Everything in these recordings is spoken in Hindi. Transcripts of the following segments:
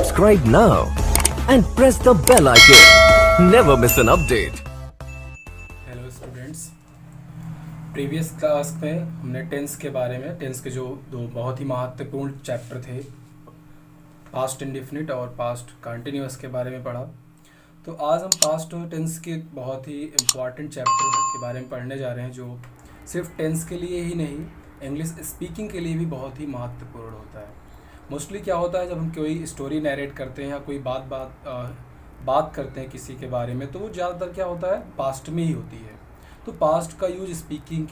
Subscribe now and press the bell icon. Never miss an update. Hello students, previous class में हमने टेंस के बारे में, टेंस के जो दो बहुत ही महत्वपूर्ण चैप्टर थे, पास्ट इंडेफिनिट और पास्ट कंटिन्यूअस के बारे में पढ़ा। तो आज हम पास्ट टेंस के बहुत ही इम्पॉर्टेंट चैप्टर के बारे में पढ़ने जा रहे हैं, जो सिर्फ टेंस के लिए ही नहीं, इंग्लिश स्पीकिंग के लिए भी बहुत ही महत्वपूर्ण होता है। मोस्टली क्या होता है, जब हम कोई स्टोरी नरेट करते हैं या कोई बात करते हैं किसी के बारे में, तो वो ज़्यादातर क्या होता है, पास्ट में ही होती है। तो पास्ट का यूज स्पीकिंग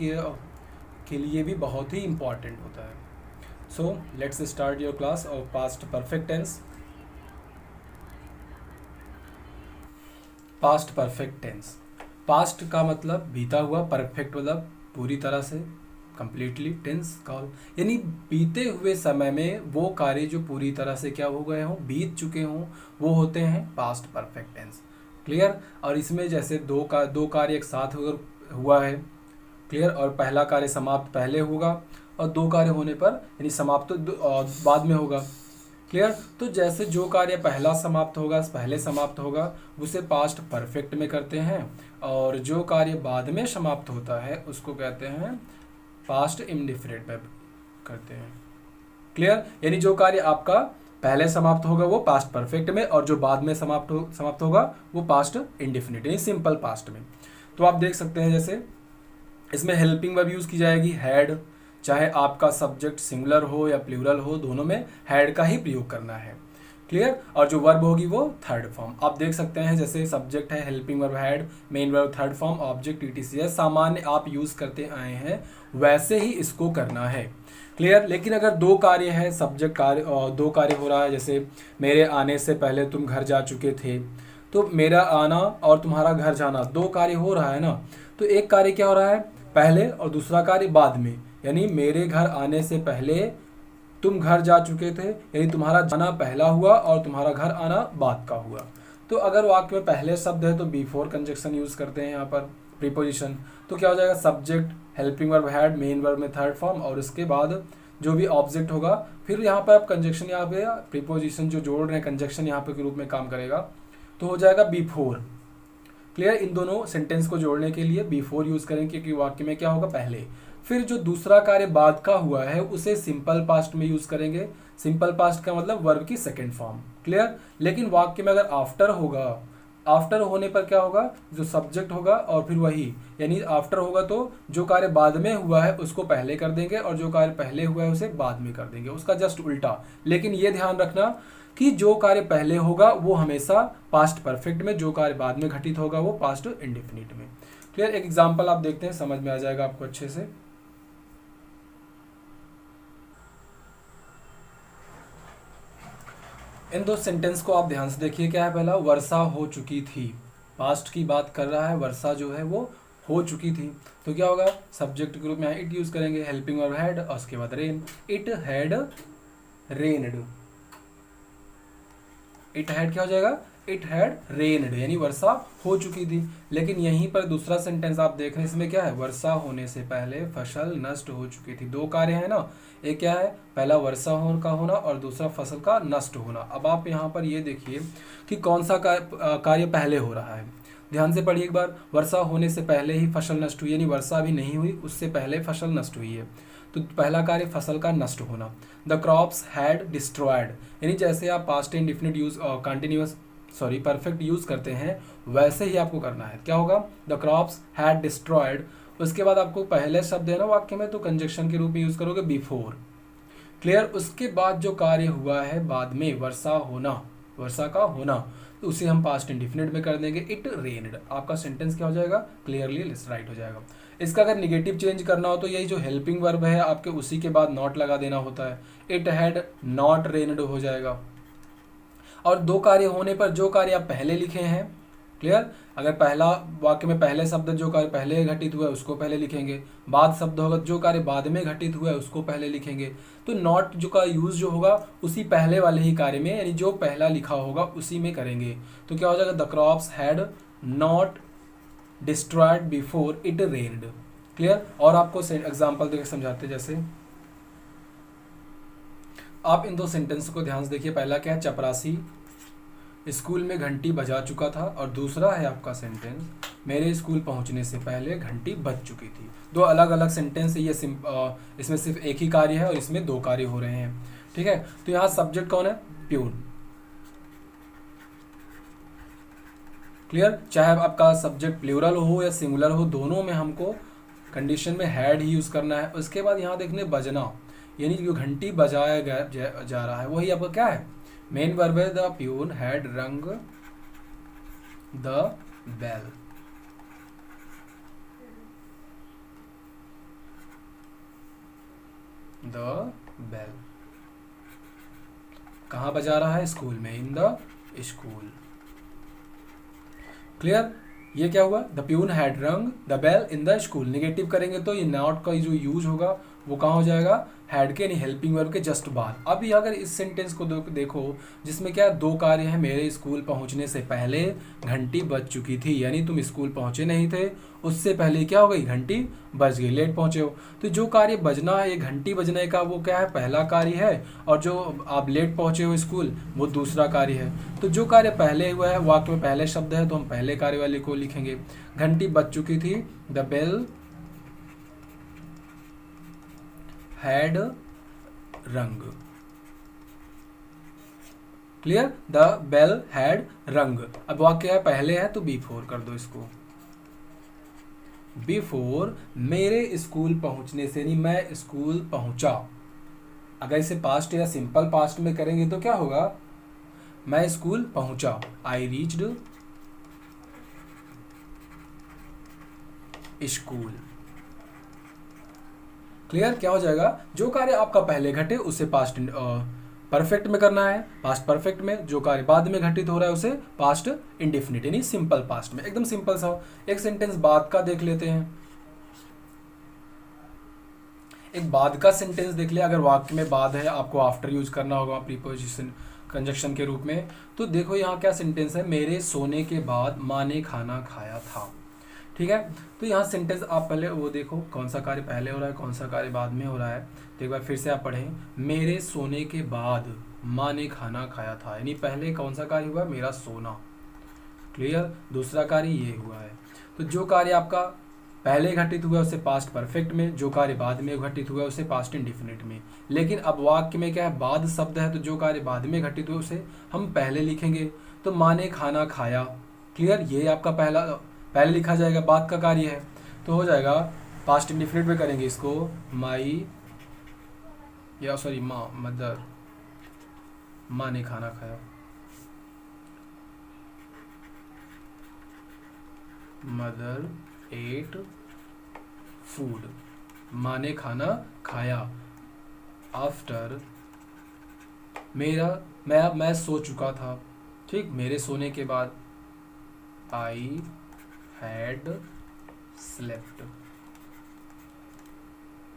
के लिए भी बहुत ही इम्पॉर्टेंट होता है। So let's start your class of past perfect tense. Past perfect tense, past का मतलब बीता हुआ, परफेक्ट मतलब पूरी तरह से, कंप्लीटली, टेंस का यानी बीते हुए समय में वो कार्य जो पूरी तरह से क्या हो गए हों, बीत चुके हों, वो होते हैं पास्ट परफेक्ट टेंस। क्लियर। और इसमें जैसे दो कार्य एक साथ हुआ है, क्लियर, और पहला कार्य समाप्त पहले होगा और दो कार्य होने पर यानी समाप्त बाद में होगा। क्लियर। तो जैसे जो कार्य पहले समाप्त होगा उसे पास्ट परफेक्ट में करते हैं, और जो कार्य बाद में समाप्त होता है उसको कहते हैं पास्ट इंडेफिनिट में करते हैं। क्लियर। यानी जो कार्य आपका पहले समाप्त होगा वो पास्ट परफेक्ट में, और जो बाद में समाप्त होगा वो पास्ट इंडेफिनिट यानी सिंपल पास्ट में। तो आप देख सकते हैं जैसे इसमें हेल्पिंग वर्ब यूज की जाएगी हैड, चाहे आपका सब्जेक्ट सिंगुलर हो या प्लूरल हो, दोनों में हैड का ही प्रयोग करना है। क्लियर। और जो वर्ब होगी वो थर्ड फॉर्म। आप देख सकते हैं जैसे सब्जेक्ट है helping verb had, main verb third form, object etc है, सामान्य आप यूज करते आए हैं वैसे ही इसको करना है। क्लियर। लेकिन अगर दो कार्य है, सब्जेक्ट कार्य और दो कार्य हो रहा है, जैसे मेरे आने से पहले तुम घर जा चुके थे, तो मेरा आना और तुम्हारा घर जाना दो कार्य हो रहा है ना, तो एक कार्य क्या हो रहा है पहले और दूसरा कार्य बाद में, यानी मेरे घर आने से पहले तुम घर जा चुके थे, यानी तुम्हारा जाना पहला हुआ और तुम्हारा घर आना बाद का हुआ। तो अगर वाक्य में पहले शब्द है तो बिफोर कंजक्शन यूज करते हैं यहाँ पर, प्रीपोजिशन। तो क्या हो जाएगा, subject helping verb had, main verb में थर्ड फॉर्म, और उसके बाद जो भी ऑब्जेक्ट होगा, फिर यहाँ पर आप कंजक्शन, यहाँ पे प्रीपोजिशन जो जोड़ रहे हैं कंजक्शन यहाँ पे के रूप में काम करेगा, तो हो जाएगा बिफोर। क्लियर। इन दोनों सेंटेंस को जोड़ने के लिए बिफोर यूज करेंगे, क्योंकि वाक्य में क्या होगा पहले। फिर जो दूसरा कार्य बाद का हुआ है उसे सिंपल पास्ट में यूज करेंगे। सिंपल पास्ट का मतलब वर्ब की सेकंड फॉर्म। क्लियर। लेकिन वाक्य में अगर आफ्टर होगा, आफ्टर होने पर क्या होगा, जो सब्जेक्ट होगा और फिर वही, यानी आफ्टर होगा तो जो कार्य बाद में हुआ है उसको पहले कर देंगे और जो कार्य पहले हुआ है उसे बाद में कर देंगे, उसका जस्ट उल्टा। लेकिन ये ध्यान रखना कि जो कार्य पहले होगा वो हमेशा पास्ट परफेक्ट में, जो कार्य बाद में घटित होगा वो पास्ट इंडेफिनिट में। क्लियर। एक एग्जांपल आप देखते हैं, समझ में आ जाएगा आपको अच्छे से। इन दो सेंटेंस को आप ध्यान से देखिए। क्या है पहला, वर्षा हो चुकी थी, पास्ट की बात कर रहा है, वर्षा जो है वो हो चुकी थी, तो क्या होगा, सब्जेक्ट के रूप में इट यूज करेंगे, हेल्पिंग वर्ब हैड और उसके बाद rain, it had rained. It had क्या हो जाएगा, इट हैड रेन्ड, यानी वर्षा हो चुकी थी। लेकिन यहीं पर दूसरा सेंटेंस आप देख रहे हैं, इसमें क्या है, वर्षा होने से पहले फसल नष्ट हो चुकी थी। दो कार्य है ना, एक क्या है, पहला वर्षा का होना और दूसरा फसल का नष्ट होना। अब आप यहाँ पर ये देखिए कि कौन सा कार्य पहले हो रहा है, ध्यान से पढ़िए एक बार। वर्षा होने से पहले ही फसल नष्ट हुई, यानी वर्षा अभी नहीं हुई, उससे पहले फसल नष्ट हुई है, तो पहला कार्य फसल का नष्ट होना। द क्रॉप्स हैड डिस्ट्रॉयड, यानी जैसे आप past indefinite use continuous perfect use करते हैं वैसे ही आपको करना है। क्या होगा, द क्रॉप्स हैड डिस्ट्रॉयड, उसके बाद आपको पहले शब्द है ना वाक्य में, तो कंजक्शन के रूप में यूज करोगे बिफोर। क्लियर। उसके बाद जो कार्य हुआ है बाद में, वर्षा का होना, तो उसे हम पास्ट इंडेफिनिट में कर देंगे, इट रेन्ड। आपका सेंटेंस क्या हो जाएगा, क्लियरली राइट हो जाएगा। इसका अगर निगेटिव चेंज करना हो तो यही जो हेल्पिंग वर्ब है आपके उसी के बाद नॉट लगा देना होता है, इट हैड नॉट रेन्ड हो जाएगा। और दो कार्य होने पर जो कार्य आप पहले लिखे हैं, क्लियर, अगर पहला वाक्य में पहले शब्द जो कार्य पहले घटित हुआ है उसको पहले लिखेंगे, बाद शब्द होगा जो कार्य बाद में घटित हुआ है उसको पहले लिखेंगे, तो नॉट जो का यूज जो होगा उसी पहले वाले ही कार्य में, यानी जो पहला लिखा होगा उसी में करेंगे। तो क्या हो जाएगा, the crops had not destroyed before it rained. Clear. और आपको एग्जाम्पल देकर समझाते, जैसे आप इन दो सेंटेंस को ध्यान से देखिए। पहला क्या है, चपरासी स्कूल में घंटी बजा चुका था, और दूसरा है आपका सेंटेंस, मेरे स्कूल पहुंचने से पहले घंटी बज चुकी थी। दो अलग अलग सेंटेंस है ये, इसमें सिर्फ एक ही कार्य है और इसमें दो कार्य हो रहे हैं। ठीक है, तो यहाँ सब्जेक्ट कौन है, प्यून। क्लियर, चाहे आपका सब्जेक्ट प्लूरल हो या सिंगुलर हो, दोनों में हमको कंडीशन में हैड ही यूज करना है। उसके बाद यहाँ देखने बजना, यानी जो घंटी बजाया जा रहा है वही आपका क्या है, मेन वर्ब है। The peon had rung the bell. The bell कहाँ बजा रहा है, स्कूल में, इन द स्कूल। क्लियर, ये क्या हुआ, the peon had rung the bell in the school. Negative करेंगे तो ये नॉट का जो यूज होगा वो कहाँ हो जाएगा, हैड के यानी हेल्पिंग वर्ब के जस्ट बाद। अभी अगर इस सेंटेंस को देखो जिसमें क्या दो कार्य है, मेरे स्कूल पहुंचने से पहले घंटी बज चुकी थी, यानी तुम स्कूल पहुंचे नहीं थे, उससे पहले क्या हो गई, घंटी बज गई, लेट पहुंचे हो। तो जो कार्य बजना है, ये घंटी बजने का वो क्या है, पहला कार्य है, और जो आप लेट पहुंचे हो स्कूल वो दूसरा कार्य है। तो जो कार्य पहले हुआ है, वाक्य में पहले शब्द है, तो हम पहले कार्य वाले को लिखेंगे। घंटी बज चुकी थी, द बेल हैड रंग। क्लियर, द बेल हैड रंग। अब वाक्य है पहले है तो बिफोर कर दो इसको, बिफोर मेरे स्कूल पहुंचने से, नहीं मैं स्कूल पहुंचा। अगर इसे पास्ट या सिंपल पास्ट में करेंगे तो क्या होगा, मैं स्कूल पहुंचा, आई रीच्ड स्कूल। क्लियर, क्या हो जाएगा, जो कार्य आपका पहले घटे उसे पास्ट परफेक्ट में करना है, पास्ट परफेक्ट में। जो कार्य बाद में घटित हो रहा है उसे पास्ट इंडेफिनिट यानी सिंपल पास्ट में। एकदम सिंपल सा। एक सेंटेंस बाद का देख लेते हैं। एक बाद का सेंटेंस देख लिया। अगर वाक्य में बाद है, आपको आफ्टर यूज करना होगा प्रीपोजिशन कंजक्शन के रूप में। तो देखो यहाँ क्या सेंटेंस है, मेरे सोने के बाद माँ ने खाना खाया था। ठीक है, तो यहाँ सेंटेंस आप पहले वो देखो कौन सा कार्य पहले हो रहा है, कौन सा कार्य बाद में हो रहा है। तो एक बार फिर से आप पढ़ें, मेरे सोने के बाद माँ ने खाना खाया था, यानी पहले कौन सा कार्य हुआ, मेरा सोना। क्लियर, दूसरा कार्य ये हुआ है। तो जो कार्य आपका पहले घटित हुआ उसे पास्ट परफेक्ट में, जो कार्य बाद में घटित हुआ उसे पास्ट इंडिफिनिट में। लेकिन अब वाक्य में क्या है, बाद शब्द है, तो जो कार्य बाद में घटित हुआ उसे हम पहले लिखेंगे। तो माँ ने खाना खाया। क्लियर, ये आपका पहले लिखा जाएगा, बाद का कार्य है, तो हो जाएगा पास्ट इंडिफिनिट में करेंगे इसको, माई या सॉरी माँ, मदर, माँ ने खाना खाया, मदर एट फूड, माँ ने खाना खाया। आफ्टर मैं सो चुका था। ठीक, मेरे सोने के बाद, आई हैड स्लेप्ट।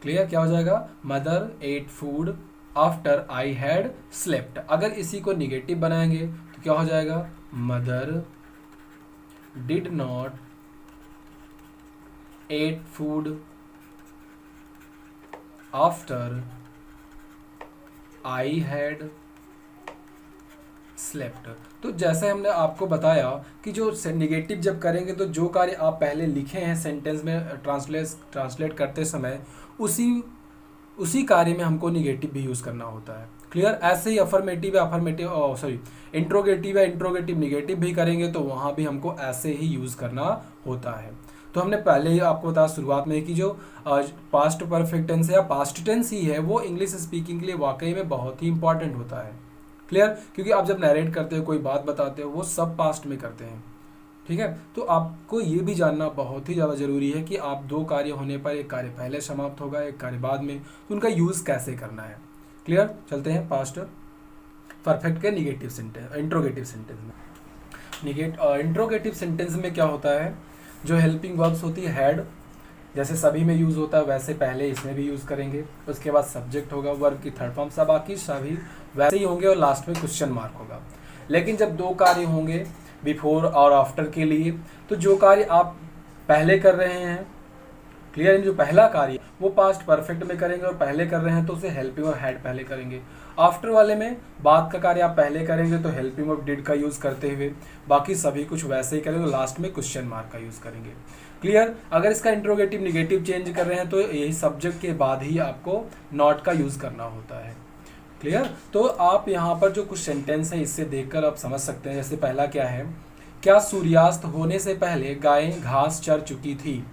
क्लियर, क्या हो जाएगा, mother eight food after I had slept. अगर इसी को निगेटिव बनाएंगे तो क्या हो जाएगा, mother did not at food after I had slept. तो जैसे हमने आपको बताया कि जो निगेटिव जब करेंगे तो जो कार्य आप पहले लिखे हैं सेंटेंस में ट्रांसलेट करते समय उसी कार्य में हमको निगेटिव भी यूज़ करना होता है। क्लियर, ऐसे ही इंट्रोगेटिव या इंट्रोगेटिव निगेटिव भी करेंगे तो वहाँ भी हमको ऐसे ही यूज़ करना होता है। तो हमने पहले ही आपको बताया शुरुआत में कि जो पास्ट परफेक्ट टेंस है या पास्ट टेंस ही है वो इंग्लिश स्पीकिंग के लिए वाकई में बहुत ही इंपॉर्टेंट होता है। क्लियर, क्योंकि आप जब नरेट करते हो, कोई बात बताते हो, वो सब पास्ट में करते हैं। ठीक है, तो आपको ये भी जानना बहुत ही ज़्यादा ज़रूरी है कि आप दो कार्य होने पर एक कार्य पहले समाप्त होगा, एक कार्य बाद में, तो उनका यूज़ कैसे करना है। क्लियर, चलते हैं पास्ट परफेक्ट के निगेटिव सेंटेंस, इंट्रोगेटिव सेंटेंस में। इंट्रोगेटिव सेंटेंस में क्या होता है, जो हेल्पिंग वर्ब्स होती है हैड, जैसे सभी में यूज़ होता है वैसे पहले इसमें भी यूज़ करेंगे। उसके बाद सब्जेक्ट होगा, वर्ब की थर्ड फॉर्म, सब बाकी सभी वैसे ही होंगे और लास्ट में क्वेश्चन मार्क होगा। लेकिन जब दो कार्य होंगे बिफोर और आफ्टर के लिए, तो जो कार्य आप पहले कर रहे हैं क्लियर। जो पहला कार्य वो पास्ट परफेक्ट में करेंगे और पहले कर रहे हैं तो उसे हेल्पिंग और हैड पहले करेंगे। आफ्टर वाले में बाद का कार्य आप पहले करेंगे तो हेल्पिंग और डिड का यूज़ करते हुए, बाकी सभी कुछ वैसे ही करेंगे, तो लास्ट में क्वेश्चन मार्क का यूज़ करेंगे। क्लियर। अगर इसका इंट्रोगेटिव निगेटिव चेंज कर रहे हैं तो यही सब्जेक्ट के बाद ही आपको नॉट का यूज़ करना होता है। क्लियर। तो आप यहाँ पर जो कुछ सेंटेंस है इससे देखकर आप समझ सकते हैं। जैसे पहला क्या है, क्या सूर्यास्त होने से पहले गायें घास चर चुकी थी।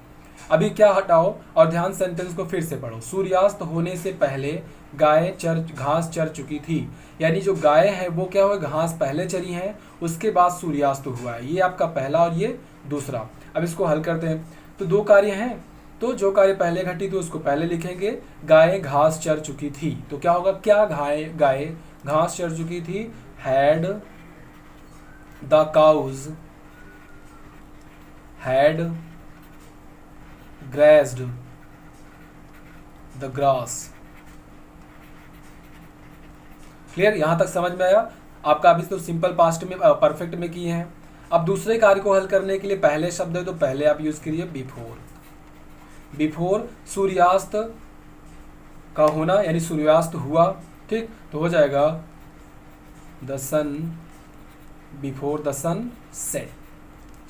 अभी क्या हटाओ और ध्यान सेंटेंस को फिर से पढ़ो। सूर्यास्त होने से पहले गायें घास चर चुकी थी, यानी जो गाय है वो क्या हुआ, घास पहले चरी हैं, उसके बाद सूर्यास्त हुआ है। ये आपका पहला और ये दूसरा। अब इसको हल करते हैं। तो दो कार्य हैं, तो जो कार्य पहले घटी थी उसको पहले लिखेंगे। गायें घास चर चुकी थी, तो क्या होगा, क्या गाय घास चर चुकी थी। Had the cows had grazed the grass। Clear. यहां तक समझ में आया आपका। अभी तो सिंपल पास्ट में परफेक्ट में किए हैं। अब दूसरे कार्य को हल करने के लिए पहले शब्द है तो पहले आप यूज करिए बिफोर। बिफोर सूर्यास्त का होना यानी सूर्यास्त हुआ, ठीक, तो हो जाएगा the sun before the sun set.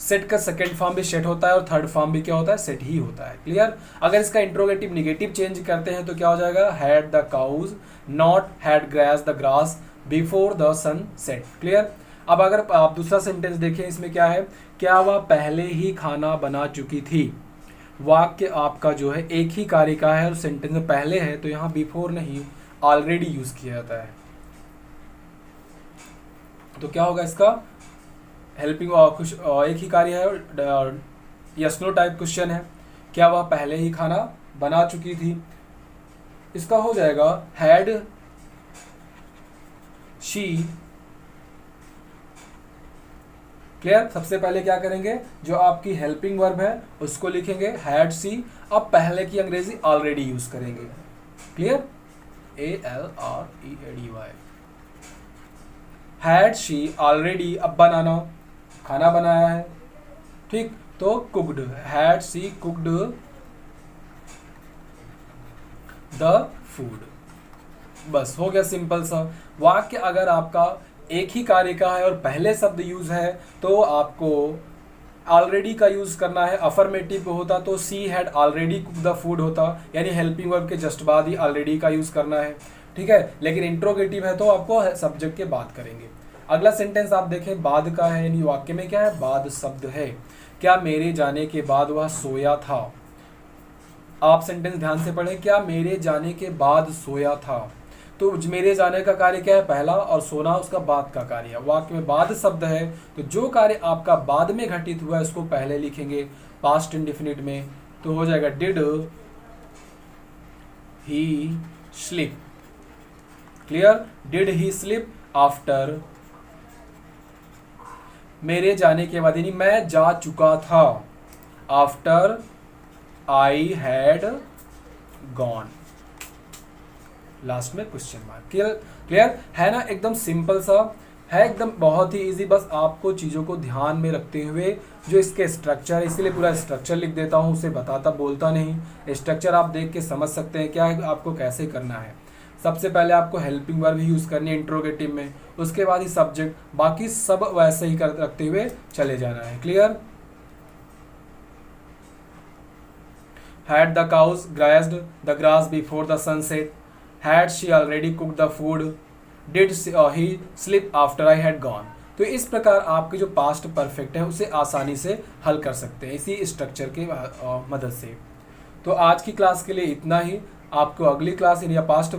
Set का सेकेंड फॉर्म भी सेट होता है और थर्ड फॉर्म भी क्या होता है, सेट ही होता है। क्लियर। अगर इसका इंट्रोगेटिव निगेटिव चेंज करते हैं तो क्या हो जाएगा, had the cows not had grass the grass before the sun set. Clear. अब अगर आप दूसरा सेंटेंस देखें, इसमें क्या है, क्या वह पहले ही खाना बना चुकी थी। वाक्य आपका जो है एक ही कार्य का है और सेंटेंस में पहले है, तो यहाँ बिफोर नहीं ऑलरेडी यूज किया जाता है। तो क्या होगा इसका, हेल्पिंग कुछ एक ही कार्य है, यस नो टाइप क्वेश्चन है, क्या वह पहले ही खाना बना चुकी थी। इसका हो जाएगा हैड शी। क्लियर। सबसे पहले क्या करेंगे, जो आपकी हेल्पिंग वर्ब है उसको लिखेंगे हैड सी। अब पहले की अंग्रेजी ऑलरेडी यूज करेंगे। Clear. ALREADY। Had she already, अब बनाना खाना बनाया है, ठीक, तो cooked, had she cooked the food. बस हो गया सिंपल सा वाक्य। अगर आपका एक ही कार्य का है और पहले शब्द यूज है तो आपको ऑलरेडी का यूज करना है। अफर्मेटिव होता तो she had already cook the food होता, यानी हेल्पिंग वर्ब के जस्ट बाद ही ऑलरेडी का यूज करना है, ठीक है। लेकिन इंट्रोगेटिव है तो आपको सब्जेक्ट के बाद करेंगे। अगला सेंटेंस आप देखें, बाद का है, यानी वाक्य में क्या है, बाद शब्द है। क्या मेरे जाने के बाद वह सोया था। आप सेंटेंस ध्यान से पढ़ें, क्या मेरे जाने के बाद सोया था। तो मेरे जाने का कार्य क्या है, पहला, और सोना उसका बाद का कार्य है। वाक्य में बाद शब्द है तो जो कार्य आपका बाद में घटित हुआ है उसको पहले लिखेंगे पास्ट इंडेफिनिट में, तो हो जाएगा did he sleep. Clear. Did he sleep after, मेरे जाने के बाद यानी मैं जा चुका था, after I had gone. Last में क्वेश्चन मार्क। क्लियर है ना, एकदम सिंपल सा है, एकदम बहुत ही इजी। बस आपको चीज़ों को ध्यान में रखते हुए जो इसके स्ट्रक्चर है, इसीलिए पूरा स्ट्रक्चर लिख देता हूँ, उसे बताता बोलता नहीं। स्ट्रक्चर आप देख के समझ सकते हैं क्या है, आपको कैसे करना है। सबसे पहले आपको हेल्पिंग वर्ब ही यूज़ करनी है इंट्रोगेटिव में, उसके बाद ही सब्जेक्ट, बाकी सब वैसे ही कर रखते हुए चले जाना है। Clear. Had the cows grazed the grass before the sunset, had she already cook the food, did he sleep after I had gone. तो इस प्रकार आपके जो पास्ट परफेक्ट है उसे आसानी से हल कर सकते हैं इसी स्ट्रक्चर की मदद से। तो आज की क्लास के लिए इतना ही। आपको अगली क्लास या पास्ट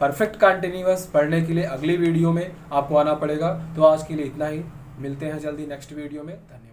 परफेक्ट कंटिन्यूअस पढ़ने के लिए अगली वीडियो में आपको आना पड़ेगा। तो आज के लिए इतना ही, मिलते हैं जल्दी नेक्स्ट वीडियो में। धन्यवाद।